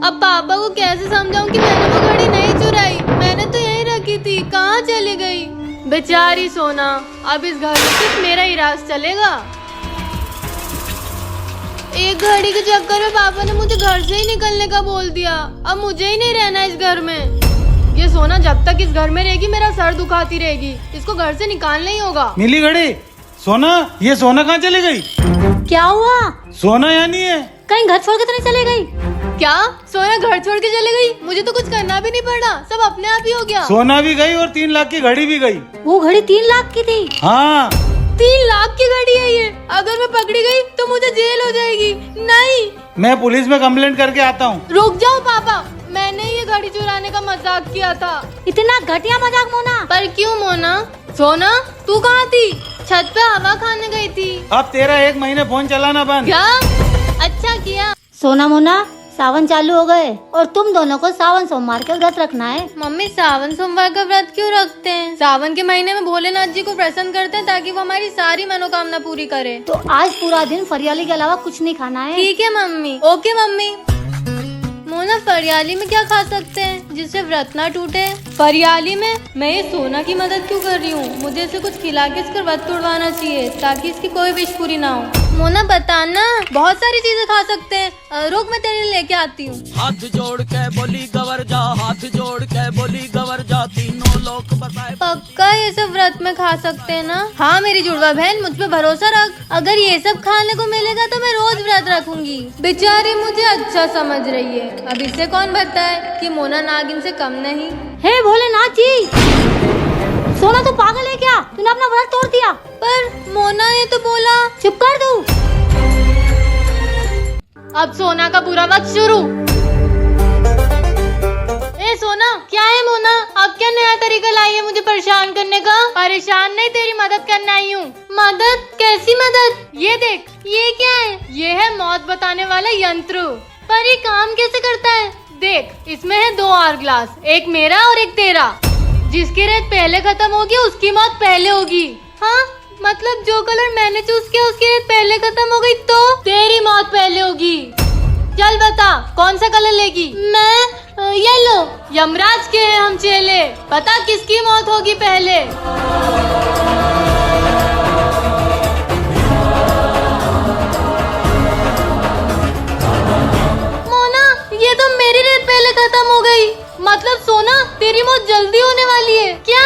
अब पापा को कैसे समझाऊं कि मैंने वो घड़ी नहीं चुराई, मैंने तो यहीं रखी थी, कहाँ चली गई बेचारी सोना। अब इस घर में सिर्फ मेरा ही राज चलेगा। एक घड़ी के चक्कर में पापा ने मुझे घर से ही निकलने का बोल दिया। अब मुझे ही नहीं रहना इस घर में। ये सोना जब तक इस घर में रहेगी मेरा सर दुखाती रहेगी। इसको घर से निकालना ही होगा। मिली घड़ी। सोना, ये सोना कहाँ चली गई? क्या हुआ? सोना यहाँ नहीं है। कहीं घर छोड़ के तो नहीं चली गई? क्या सोना घर छोड़ के चले गई? मुझे तो कुछ करना भी नहीं पड़ा, सब अपने आप ही हो गया। सोना भी गई और 3 लाख की घड़ी भी गई। वो घड़ी 3 लाख की थी। हाँ 3 लाख की घड़ी है ये। अगर मैं पकड़ी गई तो मुझे जेल हो जाएगी। नहीं, मैं पुलिस में कंप्लेंट करके आता हूँ। रुक जाओ पापा, मैंने ये घड़ी चुराने का मजाक किया था। इतना घटिया मजाक मोना। पर क्यों मोना? सोना तू कहाँ थी? छत पे हवा खाने गई थी। अब तेरा 1 महीने फोन चलाना बंद। क्या? अच्छा किया। सोना मोना, सावन चालू हो गए और तुम दोनों को सावन सोमवार का व्रत रखना है। मम्मी सावन सोमवार का व्रत क्यों रखते हैं? सावन के महीने में भोलेनाथ जी को प्रसन्न करते हैं ताकि वो हमारी सारी मनोकामना पूरी करे। तो आज पूरा दिन फरियाली के अलावा कुछ नहीं खाना है। ठीक है मम्मी। Okay mummy. मोना फरियाली में क्या खा सकते हैं जिससे व्रत ना टूटे? फरियाली में मैं ये सोना की मदद क्यों कर रही हूँ? मुझे इसे कुछ खिला के इसका व्रत तोड़वाना चाहिए ताकि इसकी कोई विश पूरी ना हो। मोना बताना, बहुत सारी चीजें खा सकते हैं। रुक मैं तेरे लिए लेके आती हूँ। हाथ जोड़ के बोली गवर जा, हाथ जोड़ के बोली गवर जा, तीनों लोग बताए। पक्का ये सब व्रत में खा सकते हैं ना? हाँ मेरी जुड़वा बहन, मुझ पे भरोसा रख। अगर ये सब खाने को मिलेगा तो मैं रोज व्रत रखूंगी। बेचारी मुझे अच्छा समझ रही है। अब इससे कौन बताए कि मोना नागिन से कम नहीं। हे भोलेनाथ जी, सोना तो पागल है क्या? तूने अपना व्रत तोड़ दिया। पर मोना ने तो बोला। चुप कर तू। अब सोना का बुरा वक्त शुरू। ए सोना, क्या है मोना? अब क्या नया तरीका लाई है मुझे परेशान करने का? परेशान नहीं, तेरी मदद करने आई हूँ। मदद? कैसी मदद? ये देख, ये क्या है? ये है मौत बताने वाला यंत्र। पर ये काम कैसे करता है? देख, इसमें है 2 आवर ग्लास, एक मेरा और एक तेरा। जिसकी रेत पहले खत्म होगी उसकी मौत पहले होगी। हाँ मतलब जो कलर मैंने चूज किया उसकी रेत पहले खत्म हो गई तो तेरी मौत पहले होगी। चल बता कौन सा कलर लेगी? मैं येलो। यमराज के हैं हम चेले, पता किसकी मौत होगी पहले? मोना, ये तो मेरी रेत पहले खत्म हो गई। मतलब सोना तेरी मौत जल्दी होने वाली है क्या?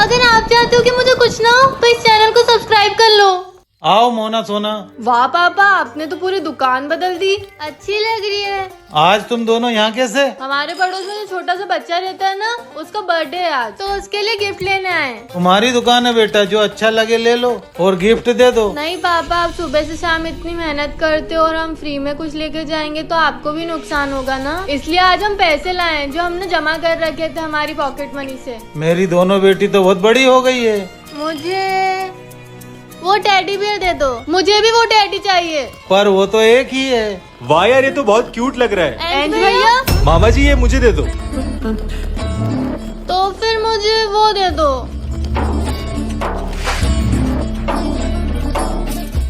अगर आप चाहते हो कि मुझे कुछ ना हो तो इस चैनल को सब्सक्राइब कर लो। आओ मोना सोना। वाह पापा, आपने तो पूरी दुकान बदल दी। अच्छी लग रही है। आज तुम दोनों यहाँ कैसे? हमारे पड़ोस में जो छोटा सा बच्चा रहता है ना, उसका बर्थडे है आज, तो उसके लिए गिफ्ट लेने आए। तुम्हारी दुकान है बेटा, जो अच्छा लगे ले लो और गिफ्ट दे दो। नहीं पापा, आप सुबह से शाम इतनी मेहनत करते हो और हम फ्री में कुछ लेके जाएंगे तो आपको भी नुकसान होगा ना। इसलिए आज हम पैसे लाए जो हमने जमा कर रखे थे हमारी पॉकेट मनी से। मेरी दोनों बेटी तो बहुत बड़ी हो गई है। मुझे वो टेडी बियर दे दो। मुझे भी वो टेडी चाहिए। पर वो तो एक ही है। वाह यार, ये तो बहुत क्यूट लग रहा है। एंड भैया, मामा जी ये मुझे दे दो। तो फिर मुझे वो दे दो।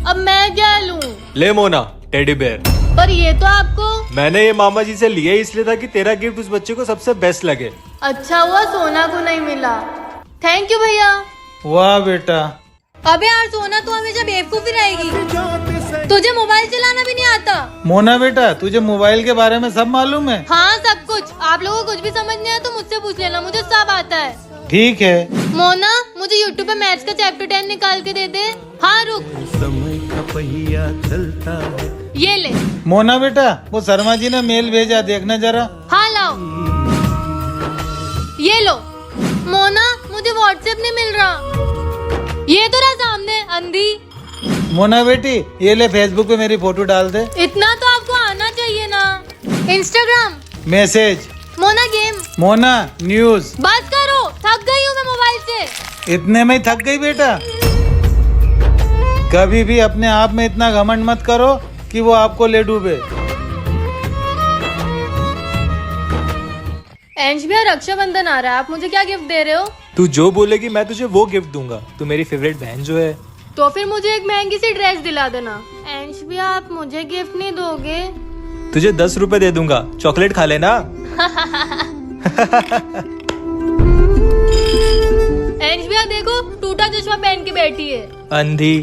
अब मैं क्या लूं? ले मोना, टेडी बेयर। पर ये तो आपको। मैंने ये मामा जी से लिया इसलिए था कि तेरा गिफ्ट उस बच्चे को सबसे बेस्ट लगे। अच्छा हुआ सोना को नहीं मिला। थैंक यू भैया। वाह बेटा। अबे यार सोना, तू हमेशा बेवकूफी रहेगी। तुझे मोबाइल चलाना भी नहीं आता। मोना बेटा, तुझे मोबाइल के बारे में सब मालूम है? हाँ सब कुछ। आप लोगों को कुछ भी समझ नहीं आया तो मुझसे पूछ लेना, मुझे सब आता है। ठीक है। मोना, मुझे YouTube पे मैथ्स का चैप्टर 10 निकाल के दे दे। हाँ रुक, समय का पहिया चलता है। ये ले। मोना बेटा, वो शर्मा जी ने मेल भेजा, देखना जरा। हाँ लाओ। ये लो। मोना, मुझे व्हाट्सएप नहीं मिल रहा। ये तो रहा सामने, अंधी। मोना बेटी, ये ले फेसबुक पे मेरी फोटो डाल दे। इतना तो आपको आना चाहिए ना। Instagram. Message. Mona game. Mona news. बस करो, थक गई हूँ मैं मोबाइल से। इतने में ही थक गई बेटा? कभी भी अपने आप में इतना घमंड मत करो कि वो आपको ले डूबे। एंज भैया, रक्षाबंधन आ रहा है, आप मुझे क्या गिफ्ट दे रहे हो? तू जो बोलेगी मैं तुझे वो गिफ्ट दूंगा। तू मेरी फेवरेट बहन जो है तो फिर मुझे एक महंगी सी ड्रेस दिला देना। अंश भैया आप मुझे गिफ्ट नहीं दोगे? तुझे 10 रुपए दे दूंगा, चॉकलेट खा लेना। अंश भैया देखो, टूटा चश्मा पहन के बैठी है। अंधी।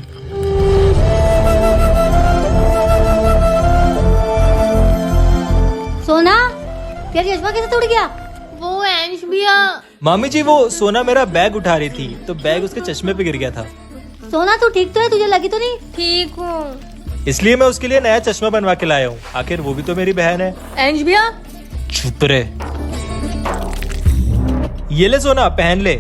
सोना, तेरा चश्मा कैसे टूट गया? वो अंश भैया। मामी जी, वो सोना मेरा बैग उठा रही थी तो बैग उसके चश्मे पे गिर गया था, सोना तू ठीक तो है? तुझे लगी तो नहीं? ठीक हूँ। इसलिए मैं उसके लिए नया चश्मा बनवा के लाया हूँ। आखिर वो भी तो मेरी बहन है। अंश भैया। चुप रहे। ये ले सोना, पहन ले।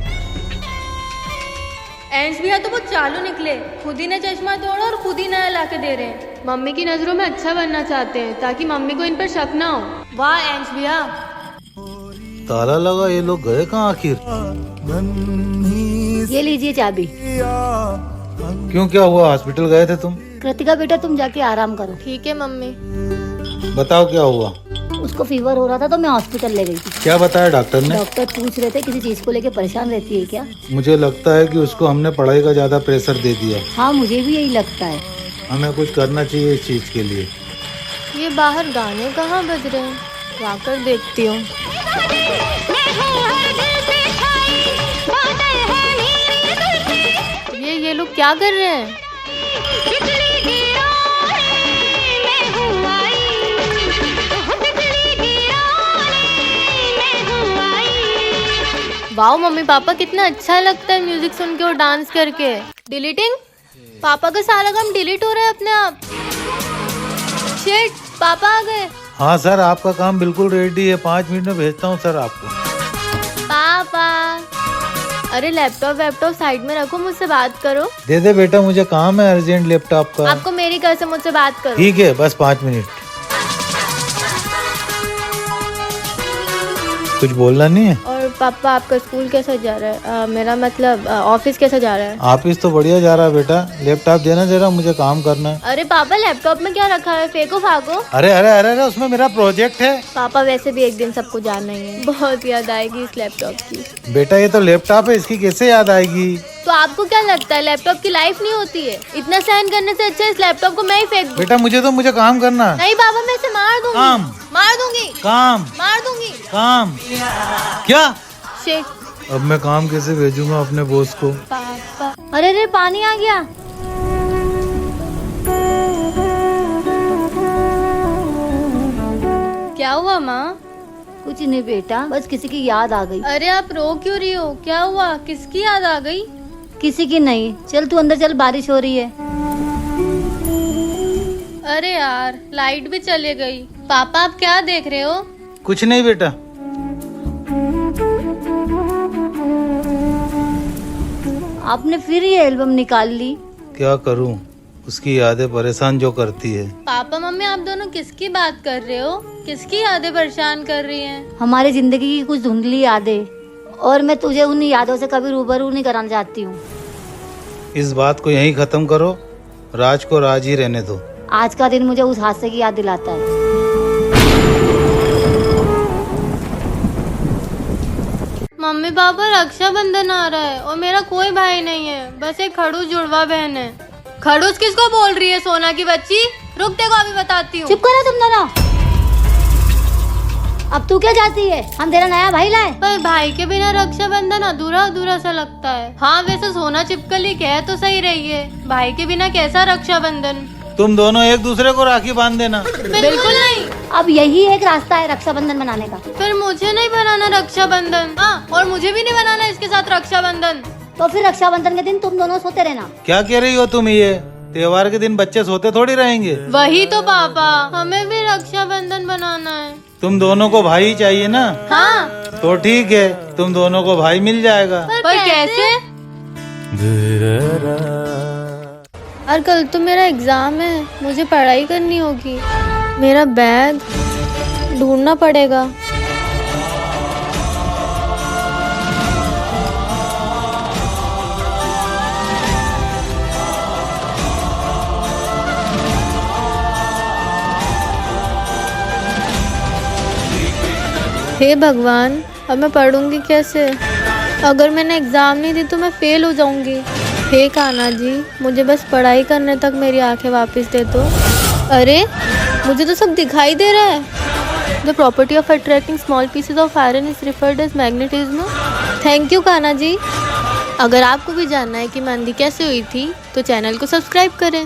अंश भैया तो वो चालू निकले, खुद ही ने चश्मा तोड़ा और खुद ही नया ला के दे रहे हैं। मम्मी की नजरों में अच्छा बनना चाहते हैं ताकि मम्मी को इन पर शक ना हो। वाह अंश भैया। ताला लगा, ये लोग गए कहाँ आखिर? ये लीजिए चाबी। क्यों, क्या हुआ? हॉस्पिटल गए थे तुम? कृतिका बेटा तुम जाके आराम करो। ठीक है मम्मी। बताओ क्या हुआ? उसको फीवर हो रहा था तो मैं हॉस्पिटल ले गई थी। क्या बताया डॉक्टर ने? डॉक्टर पूछ रहे थे किसी चीज को लेके परेशान रहती है क्या? मुझे लगता है कि उसको हमने पढ़ाई का ज्यादा प्रेशर दे दिया। हाँ मुझे भी यही लगता है। हमें कुछ करना चाहिए इस चीज के लिए। ये बाहर गाने कहाँ बज रहे हैं? जाकर देखती हूँ। ये लोग क्या कर रहे हैं? वाओ मम्मी पापा, कितना अच्छा लगता है म्यूजिक सुन के और डांस करके। डिलीटिंग? पापा का सारा काम डिलीट हो रहा है अपने आप। शिट, पापा आ गए। हाँ सर, आपका काम बिल्कुल रेडी है, 5 मिनट में भेजता हूँ सर आपको। पापा, अरे लैपटॉप साइड में रखो, मुझसे बात करो। दे दे बेटा, मुझे काम है अर्जेंट लैपटॉप का। आपको मेरी कसम, मुझसे बात करो। ठीक है, बस 5 मिनट। कुछ बोलना नहीं है? और पापा आपका स्कूल कैसा जा रहा है? मेरा मतलब ऑफिस कैसा जा रहा है? ऑफिस तो बढ़िया जा रहा है बेटा। लैपटॉप देना जरा, मुझे काम करना है। अरे पापा लैपटॉप में क्या रखा है? फेंको फाको। अरे अरे अरे अरे, उसमें मेरा प्रोजेक्ट है। पापा वैसे भी एक दिन सबको जानना ही है। बहुत याद आएगी इस लैपटॉप की। बेटा ये तो लैपटॉप है, इसकी कैसे याद आएगी? तो आपको क्या लगता है लैपटॉप की लाइफ नहीं होती है? इतना सहन करने से अच्छा इस लैपटॉप को मैं ही फेंक दूं। बेटा मुझे काम करना है। नहीं पापा, मैं इसे मार दूंगी। काम। मार दूंगी। काम। मार दूंगी। काम। क्या? शिट। अब मैं काम कैसे भेजूंगा अपने बॉस को? पापा। अरे रे पानी आ गया। क्या हुआ माँ? कुछ नहीं बेटा, बस किसी की याद आ गई। अरे आप रो क्यों रही हो? क्या हुआ? किसकी याद आ गई? किसी की नहीं, चल तू अंदर चल, बारिश हो रही है। अरे यार, लाइट भी चली गई। पापा आप क्या देख रहे हो? कुछ नहीं बेटा। आपने फिर ये एल्बम निकाल ली। क्या करूं, उसकी यादें परेशान जो करती है। पापा मम्मी आप दोनों किसकी बात कर रहे हो? किसकी यादें परेशान कर रही हैं? हमारी जिंदगी की कुछ धुंधली यादें, और मैं तुझे उन यादों से कभी रूबरू नहीं कराना चाहती हूँ। इस बात को यहीं खत्म करो, राज को राज ही रहने दो। आज का दिन मुझे उस हादसे की याद दिलाता है। मम्मी पापा रक्षाबंधन आ रहा है और मेरा कोई भाई नहीं है, बस एक खड़ूस जुड़वा बहन है। खड़ूस किसको बोल रही है? सोना की बच्ची। रुक, देखो अभी बताती हूँ। चुप करो तुम दोनों। अब तू क्या चाहती है? हम तेरा नया भाई लाए? पर भाई के बिना रक्षाबंधन अधूरा अधूरा सा लगता है। हाँ वैसे सोना चिपकली कह तो सही रही है, भाई के बिना कैसा रक्षाबंधन? तुम दोनों एक दूसरे को राखी बांध देना। बिल्कुल नहीं। अब यही एक रास्ता है रक्षाबंधन मनाने का। फिर मुझे नहीं बनाना रक्षाबंधन। हाँ, और मुझे भी नहीं बनाना इसके साथ रक्षाबंधन। तो फिर रक्षाबंधन के दिन तुम दोनों सोते रहना। क्या कह रही हो तुम? ये त्योहार के दिन बच्चे सोते थोड़ी रहेंगे। वही तो पापा, हमें भी रक्षाबंधन बनाना है। तुम दोनों को भाई चाहिए ना? हाँ। तो ठीक है, तुम दोनों को भाई मिल जाएगा। पर कैसे? और कल तो मेरा एग्जाम है, मुझे पढ़ाई करनी होगी। मेरा बैग ढूंढना पड़ेगा। हे भगवान, अब मैं पढ़ूंगी कैसे? अगर मैंने एग्जाम नहीं दी तो मैं फेल हो जाऊंगी। हे कान्हा जी, मुझे बस पढ़ाई करने तक मेरी आंखें वापस दे दो। अरे मुझे तो सब दिखाई दे रहा है। The property of attracting small pieces of iron is referred as magnetism. Thank you Kanha ji. अगर आपको भी जानना है कि मेहंदी कैसे हुई थी तो चैनल को सब्सक्राइब करें।